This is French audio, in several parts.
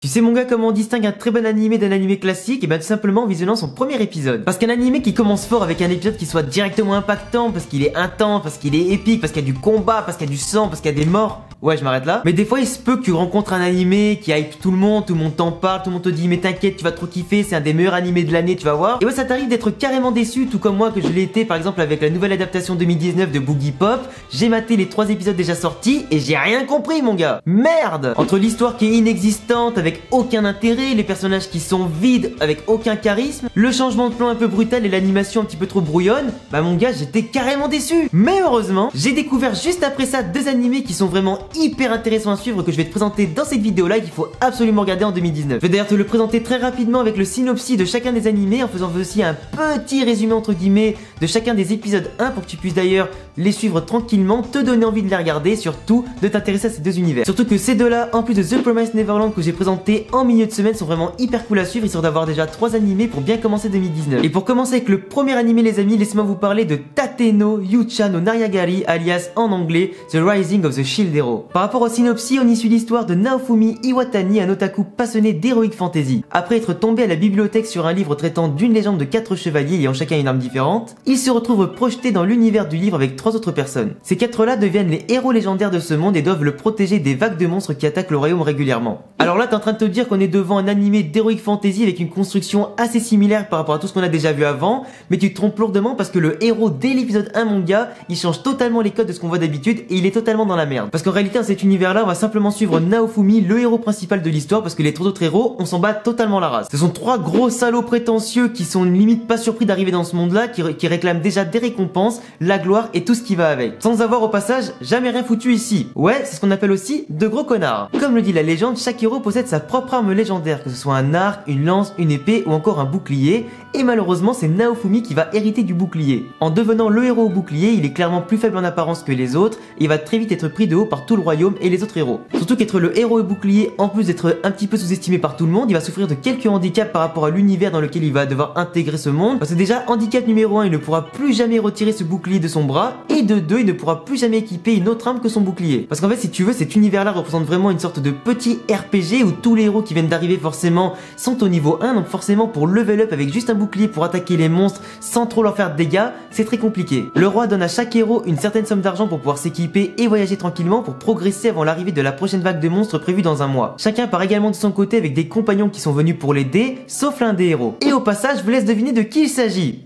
Tu sais mon gars comment on distingue un très bon animé d'un animé classique? Et bien tout simplement en visionnant son premier épisode. Parce qu'un animé qui commence fort avec un épisode qui soit directement impactant, parce qu'il est intense, parce qu'il est épique, parce qu'il y a du combat, parce qu'il y a du sang, parce qu'il y a des morts. Ouais, je m'arrête là. Mais des fois, il se peut que tu rencontres un animé qui hype tout le monde t'en parle, tout le monde te dit mais t'inquiète, tu vas trop kiffer, c'est un des meilleurs animés de l'année, tu vas voir. Et ouais, ça t'arrive d'être carrément déçu, tout comme moi que je l'ai été par exemple avec la nouvelle adaptation 2019 de Boogie Pop. J'ai maté les 3 épisodes déjà sortis et j'ai rien compris mon gars. Merde! Entre l'histoire qui est inexistante avec aucun intérêt, les personnages qui sont vides avec aucun charisme, le changement de plan un peu brutal et l'animation un petit peu trop brouillonne, bah mon gars, j'étais carrément déçu. Mais heureusement, j'ai découvert juste après ça 2 animés qui sont vraiment hyper intéressant à suivre que je vais te présenter dans cette vidéo là qu'il faut absolument regarder en 2019. Je vais d'ailleurs te le présenter très rapidement avec le synopsis de chacun des animés en faisant aussi un petit résumé entre guillemets de chacun des épisodes 1 pour que tu puisses d'ailleurs les suivre tranquillement, te donner envie de les regarder et surtout de t'intéresser à ces 2 univers. Surtout que ces 2 là, en plus de The Promised Neverland que j'ai présenté en milieu de semaine, sont vraiment hyper cool à suivre, histoire d'avoir déjà 3 animés pour bien commencer 2019. Et pour commencer avec le premier animé les amis, laissez-moi vous parler de Tate no Yucha no Nariagari, alias en anglais The Rising of the Shield Hero. Par rapport au synopsis, on y suit l'histoire de Naofumi Iwatani, un otaku passionné d'heroic fantasy. Après être tombé à la bibliothèque sur un livre traitant d'une légende de 4 chevaliers ayant chacun une arme différente, il se retrouve projeté dans l'univers du livre avec 3 autres personnes. Ces 4-là deviennent les héros légendaires de ce monde et doivent le protéger des vagues de monstres qui attaquent le royaume régulièrement. Alors là, t'es en train de te dire qu'on est devant un animé d'heroic fantasy avec une construction assez similaire par rapport à tout ce qu'on a déjà vu avant, mais tu te trompes lourdement parce que le héros dès l'épisode 1 mon gars, il change totalement les codes de ce qu'on voit d'habitude et il est totalement dans la merde. Parce qu'en réalité, dans cet univers là, on va simplement suivre Naofumi, le héros principal de l'histoire, parce que les 3 autres héros, on s'en bat totalement la race. Ce sont 3 gros salauds prétentieux qui sont limite pas surpris d'arriver dans ce monde-là, qui réclament déjà des récompenses, la gloire et tout ce qui va avec. Sans avoir au passage jamais rien foutu ici. Ouais, c'est ce qu'on appelle aussi de gros connards. Comme le dit la légende, chaque héros possède sa propre arme légendaire, que ce soit un arc, une lance, une épée ou encore un bouclier, et malheureusement c'est Naofumi qui va hériter du bouclier. En devenant le héros au bouclier, il est clairement plus faible en apparence que les autres, et il va très vite être pris de haut par tout le royaume et les autres héros. Surtout qu'être le héros et bouclier, en plus d'être un petit peu sous-estimé par tout le monde, il va souffrir de quelques handicaps par rapport à l'univers dans lequel il va devoir intégrer ce monde. Parce que déjà, handicap numéro 1, il ne pourra plus jamais retirer ce bouclier de son bras, et de 2, il ne pourra plus jamais équiper une autre arme que son bouclier. Parce qu'en fait, si tu veux, cet univers-là représente vraiment une sorte de petit RPG où tous les héros qui viennent d'arriver forcément sont au niveau 1, donc forcément pour level up avec juste un bouclier pour attaquer les monstres sans trop leur faire de dégâts, c'est très compliqué. Le roi donne à chaque héros une certaine somme d'argent pour pouvoir s'équiper et voyager tranquillement pour progresser avant l'arrivée de la prochaine vague de monstres prévue dans un mois. Chacun part également de son côté avec des compagnons qui sont venus pour l'aider, sauf l'un des héros. Et au passage, je vous laisse deviner de qui il s'agit.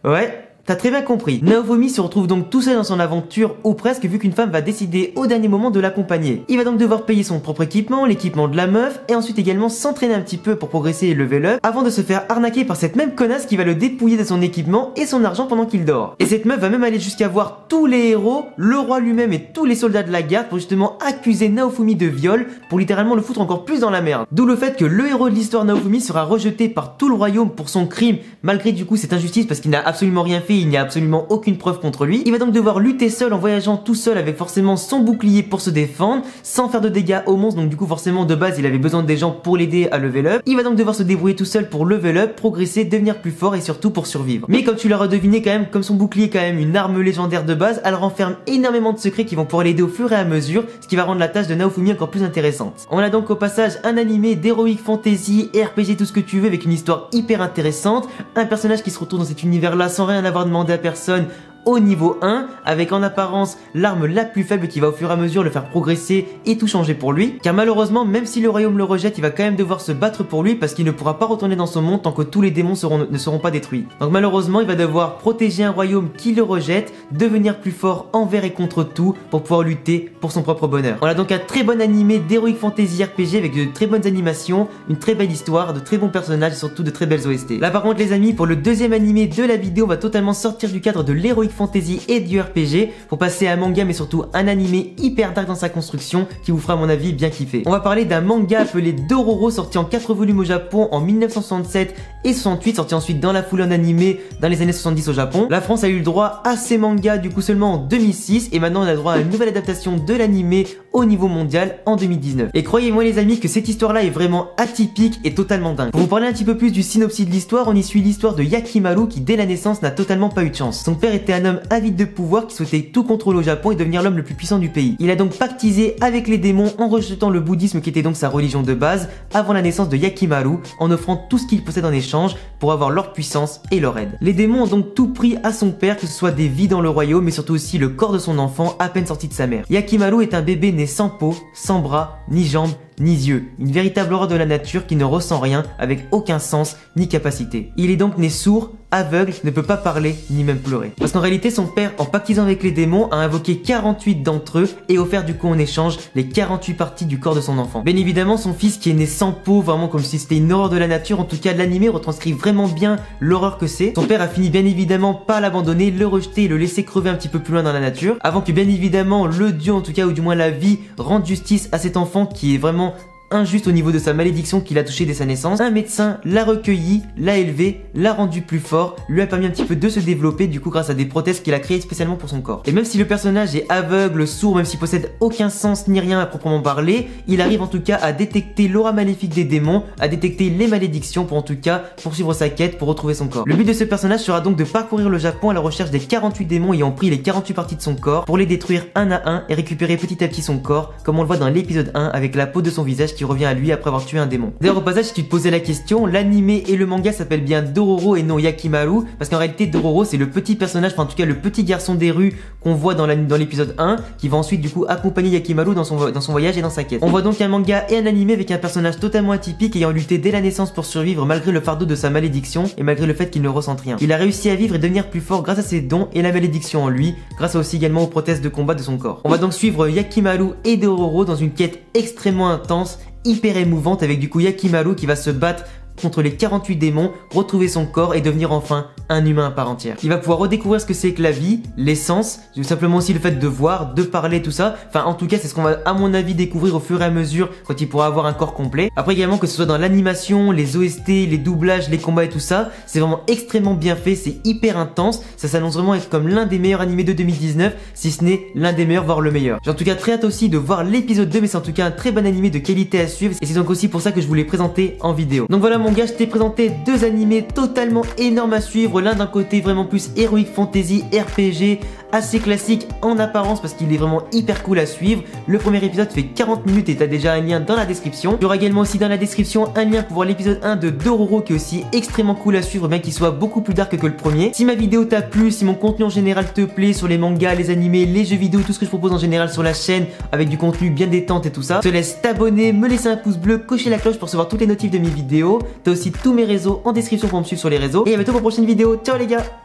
Ouais, t'as très bien compris. Naofumi se retrouve donc tout seul dans son aventure, ou presque, vu qu'une femme va décider au dernier moment de l'accompagner. Il va donc devoir payer son propre équipement, l'équipement de la meuf, et ensuite également s'entraîner un petit peu pour progresser et level up, avant de se faire arnaquer par cette même connasse qui va le dépouiller de son équipement et son argent pendant qu'il dort. Et cette meuf va même aller jusqu'à voir tous les héros, le roi lui-même et tous les soldats de la garde pour justement accuser Naofumi de viol, pour littéralement le foutre encore plus dans la merde. D'où le fait que le héros de l'histoire Naofumi sera rejeté par tout le royaume pour son crime, malgré du coup cette injustice parce qu'il n'a absolument rien fait, il n'y a absolument aucune preuve contre lui. Il va donc devoir lutter seul en voyageant tout seul avec forcément son bouclier pour se défendre, sans faire de dégâts aux monstres, donc du coup forcément de base il avait besoin des gens pour l'aider à level up. Il va donc devoir se débrouiller tout seul pour level up, progresser, devenir plus fort et surtout pour survivre. Mais comme tu l'auras deviné quand même, comme son bouclier est quand même une arme légendaire de base, elle renferme énormément de secrets qui vont pouvoir l'aider au fur et à mesure, ce qui va rendre la tâche de Naofumi encore plus intéressante. On a donc au passage un animé d'heroic fantasy, RPG, tout ce que tu veux, avec une histoire hyper intéressante, un personnage qui se retrouve dans cet univers là sans rien avoir demandé à personne, au niveau 1, avec en apparence l'arme la plus faible qui va au fur et à mesure le faire progresser et tout changer pour lui, car malheureusement même si le royaume le rejette, il va quand même devoir se battre pour lui parce qu'il ne pourra pas retourner dans son monde tant que tous les démons ne seront pas détruits. Donc malheureusement il va devoir protéger un royaume qui le rejette, devenir plus fort envers et contre tout pour pouvoir lutter pour son propre bonheur. On a donc un très bon animé d'heroic fantasy RPG avec de très bonnes animations, une très belle histoire, de très bons personnages et surtout de très belles OST. Là par contre les amis, pour le deuxième animé de la vidéo, on va totalement sortir du cadre de l'heroic fantasy et du RPG pour passer à un manga mais surtout un animé hyper dark dans sa construction qui vous fera à mon avis bien kiffer. On va parler d'un manga appelé Dororo, sorti en 4 volumes au Japon en 1967 et 68, sorti ensuite dans la foulée en animé dans les années 70 au Japon. La France a eu le droit à ces mangas du coup seulement en 2006 et maintenant on a le droit à une nouvelle adaptation de l'animé au niveau mondial en 2019. Et croyez-moi les amis que cette histoire-là est vraiment atypique et totalement dingue. Pour vous parler un petit peu plus du synopsis de l'histoire, on y suit l'histoire de Yakimaru qui dès la naissance n'a totalement pas eu de chance. Son père était un homme avide de pouvoir qui souhaitait tout contrôler au Japon et devenir l'homme le plus puissant du pays. Il a donc pactisé avec les démons en rejetant le bouddhisme qui était donc sa religion de base avant la naissance de Yakimaru, en offrant tout ce qu'il possède en échange pour avoir leur puissance et leur aide. Les démons ont donc tout pris à son père, que ce soit des vies dans le royaume mais surtout aussi le corps de son enfant à peine sorti de sa mère. Yakimaru est un bébé né sans peau, sans bras, ni jambes, ni yeux, une véritable horreur de la nature qui ne ressent rien, avec aucun sens ni capacité. Il est donc né sourd, aveugle, ne peut pas parler ni même pleurer. Parce qu'en réalité son père, en pactisant avec les démons, a invoqué 48 d'entre eux et offert du coup en échange les 48 parties du corps de son enfant. Bien évidemment son fils qui est né sans peau, vraiment comme si c'était une horreur de la nature, en tout cas l'animé retranscrit vraiment bien l'horreur que c'est. Son père a fini bien évidemment par l'abandonner, le rejeter et le laisser crever un petit peu plus loin dans la nature, avant que bien évidemment le dieu en tout cas ou du moins la vie rende justice à cet enfant qui est vraiment injuste au niveau de sa malédiction qu'il a touché dès sa naissance. Un médecin l'a recueilli, l'a élevé, l'a rendu plus fort, lui a permis un petit peu de se développer du coup grâce à des prothèses qu'il a créées spécialement pour son corps. Et même si le personnage est aveugle, sourd, même s'il possède aucun sens ni rien à proprement parler, il arrive en tout cas à détecter l'aura maléfique des démons, à détecter les malédictions pour en tout cas poursuivre sa quête pour retrouver son corps. Le but de ce personnage sera donc de parcourir le Japon à la recherche des 48 démons ayant pris les 48 parties de son corps pour les détruire un à un et récupérer petit à petit son corps, comme on le voit dans l'épisode 1 avec la peau de son visage qui revient à lui après avoir tué un démon. D'ailleurs au passage si tu te posais la question, l'animé et le manga s'appellent bien Dororo et non Yakimaru, parce qu'en réalité Dororo c'est le petit personnage, enfin en tout cas le petit garçon des rues qu'on voit dans l'épisode 1, qui va ensuite du coup accompagner Yakimaru dans son voyage et dans sa quête. On voit donc un manga et un animé avec un personnage totalement atypique ayant lutté dès la naissance pour survivre malgré le fardeau de sa malédiction et malgré le fait qu'il ne ressente rien. Il a réussi à vivre et devenir plus fort grâce à ses dons et la malédiction en lui, grâce aussi également aux prothèses de combat de son corps. On va donc suivre Yakimaru et Dororo dans une quête extrêmement intense, hyper émouvante, avec du coup Yakimaru qui va se battre contre les 48 démons, retrouver son corps et devenir enfin un humain à part entière. Il va pouvoir redécouvrir ce que c'est que la vie, l'essence, simplement aussi le fait de voir, de parler, tout ça. Enfin en tout cas c'est ce qu'on va à mon avis découvrir au fur et à mesure quand il pourra avoir un corps complet. Après également que ce soit dans l'animation, les OST, les doublages, les combats et tout ça, c'est vraiment extrêmement bien fait, c'est hyper intense, ça s'annonce vraiment être comme l'un des meilleurs animés de 2019, si ce n'est l'un des meilleurs, voire le meilleur. J'ai en tout cas très hâte aussi de voir l'épisode 2, mais c'est en tout cas un très bon animé de qualité à suivre et c'est donc aussi pour ça que je vous l'ai présenté en vidéo. Donc voilà mon gars, je t'ai présenté deux animés totalement énormes à suivre, l'un d'un côté vraiment plus Heroic Fantasy, RPG, assez classique en apparence parce qu'il est vraiment hyper cool à suivre. Le premier épisode fait 40 minutes et t'as déjà un lien dans la description. Il y aura également aussi dans la description un lien pour voir l'épisode 1 de Dororo qui est aussi extrêmement cool à suivre, bien qu'il soit beaucoup plus dark que le premier. Si ma vidéo t'a plu, si mon contenu en général te plaît sur les mangas, les animés, les jeux vidéo, tout ce que je propose en général sur la chaîne avec du contenu bien détente et tout ça, je te laisse t'abonner, me laisser un pouce bleu, cocher la cloche pour recevoir toutes les notifs de mes vidéos. T'as aussi tous mes réseaux en description pour me suivre sur les réseaux. Et à bientôt pour une prochaine vidéo. Ciao les gars!